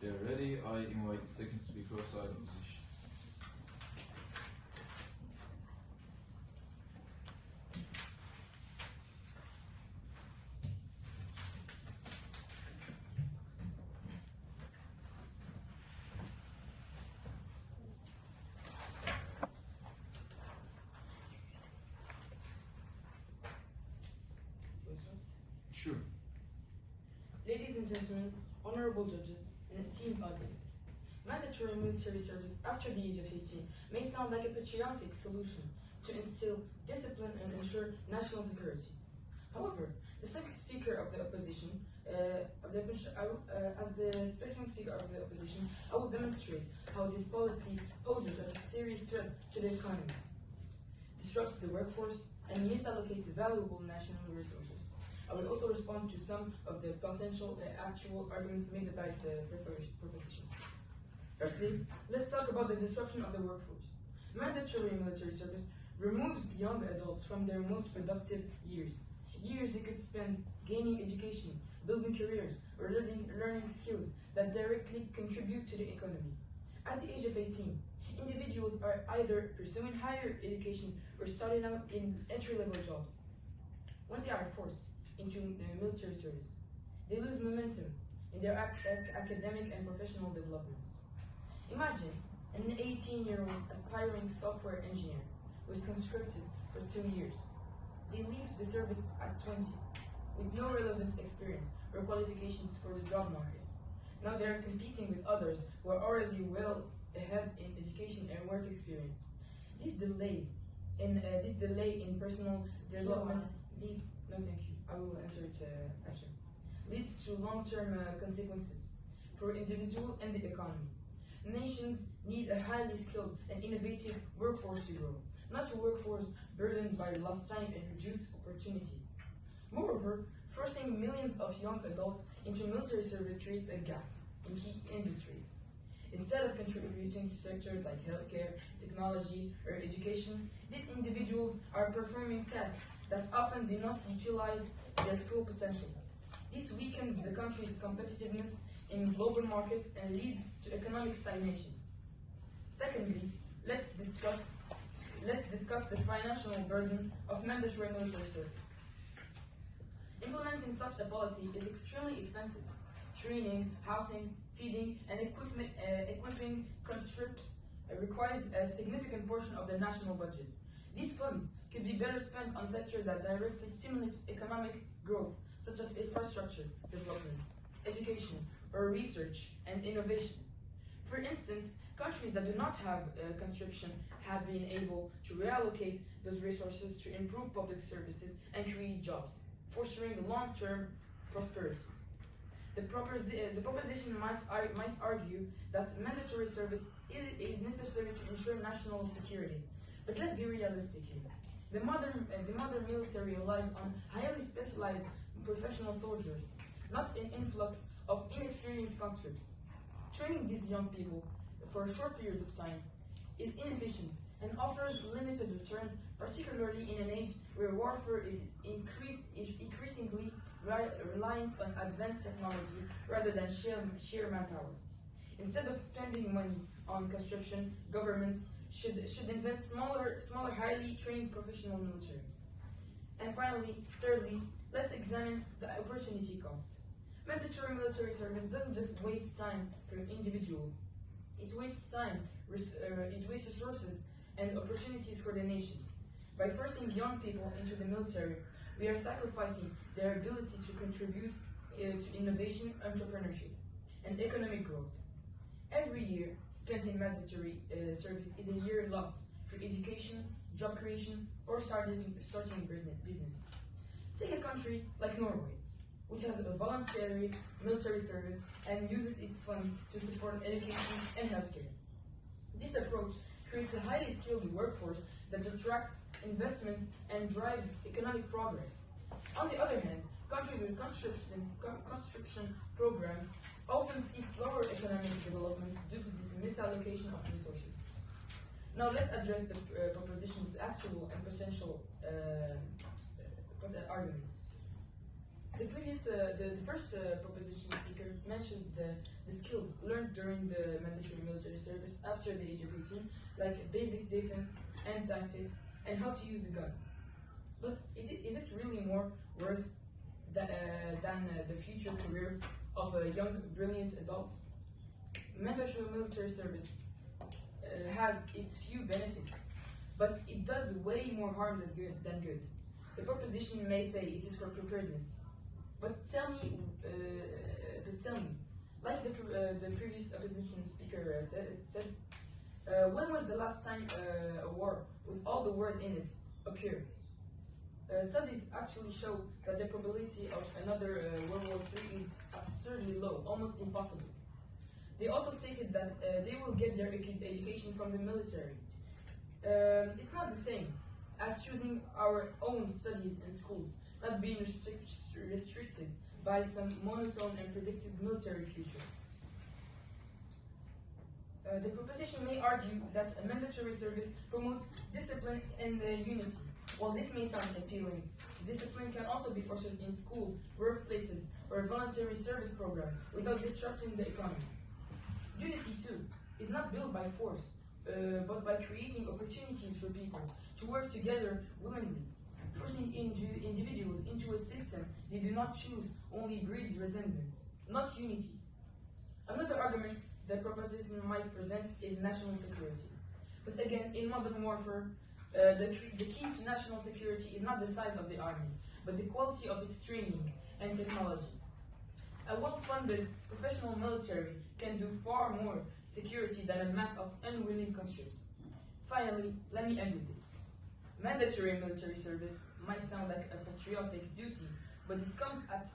they're ready, I invite the second speaker, silent position. Sure. Ladies and gentlemen, honorable judges, and esteemed audience, mandatory military service after the age of 18 may sound like a patriotic solution to instill discipline and ensure national security. However, the second speaker of the opposition, as the second speaker of the opposition, I will demonstrate how this policy poses as a serious threat to the economy, disrupts the workforce, and misallocates valuable national resources. I will also respond to some of the potential actual arguments made by the proposition. Firstly, let's talk about the disruption of the workforce. Mandatory military service removes young adults from their most productive years they could spend gaining education, building careers, or learning skills that directly contribute to the economy. At the age of 18, individuals are either pursuing higher education or starting out in entry-level jobs. When they are forced into military service, they lose momentum in their academic and professional developments. Imagine an 18-year-old aspiring software engineer who is conscripted for 2 years. They leave the service at 20 with no relevant experience or qualifications for the job market. Now they are competing with others who are already well ahead in education and work experience. This delay in personal development leads. No, thank you. I will answer it after. Leads to long-term consequences for individual and the economy. Nations need a highly skilled and innovative workforce to grow, not a workforce burdened by lost time and reduced opportunities. Moreover, forcing millions of young adults into military service creates a gap in key industries. Instead of contributing to sectors like healthcare, technology, or education, these individuals are performing tasks that often do not utilize their full potential. This weakens the country's competitiveness in global markets and leads to economic stagnation. Secondly, let's discuss the financial burden of mandatory military service. Implementing such a policy is extremely expensive. Training, housing, feeding, and equipping conscripts requires a significant portion of the national budget. These funds could be better spent on sectors that directly stimulate economic growth, such as infrastructure development, education, or research and innovation. For instance, countries that do not have conscription have been able to reallocate those resources to improve public services and create jobs, fostering long-term prosperity. The proposition might argue that mandatory service is necessary to ensure national security. But let's be realistic here. The modern military relies on highly specialized professional soldiers, not an influx of inexperienced conscripts. Training these young people for a short period of time is inefficient and offers limited returns, particularly in an age where warfare is increasingly reliant on advanced technology rather than sheer manpower. Instead of spending money on conscription, governments should invest smaller, highly trained professional military. And finally, thirdly, let's examine the opportunity cost. Mandatory military service doesn't just waste time for individuals. It wastes time, it wastes resources and opportunities for the nation. By forcing young people into the military, we are sacrificing their ability to contribute to innovation, entrepreneurship, and economic growth. Every year spent in mandatory service is a year lost for education, job creation, or starting business. Take a country like Norway, which has a voluntary military service and uses its funds to support education and healthcare. This approach creates a highly skilled workforce that attracts investments and drives economic progress. On the other hand, countries with conscription programs often see slower economic developments due to this misallocation of resources. Now let's address the proposition's actual and potential arguments. The first proposition speaker mentioned the skills learned during the mandatory military service after the age of 18, like basic defense and tactics, and how to use a gun. But is it really more worth than the future career of a young, brilliant adult? Mandatory military service has its few benefits, but it does way more harm than good. The proposition may say it is for preparedness, but tell me, like the previous opposition speaker said, when was the last time a war with all the word in it occurred? Studies actually show that the probability of another World War III is absurdly low, almost impossible. They also stated that they will get their education from the military. It's not the same as choosing our own studies in schools, not being restricted by some monotone and predicted military future. The proposition may argue that a mandatory service promotes discipline and unity. While this may sound appealing, discipline can also be fostered in schools, workplaces, or voluntary service programs without disrupting the economy. Unity, too, is not built by force, but by creating opportunities for people to work together willingly. Forcing individuals into a system they do not choose only breeds resentment, not unity. Another argument the proposition might present is national security. But again, in modern warfare, the key to national security is not the size of the army, but the quality of its training and technology. A well-funded professional military can do far more security than a mass of unwilling conscripts. Finally, let me end with this. Mandatory military service might sound like a patriotic duty, but this comes at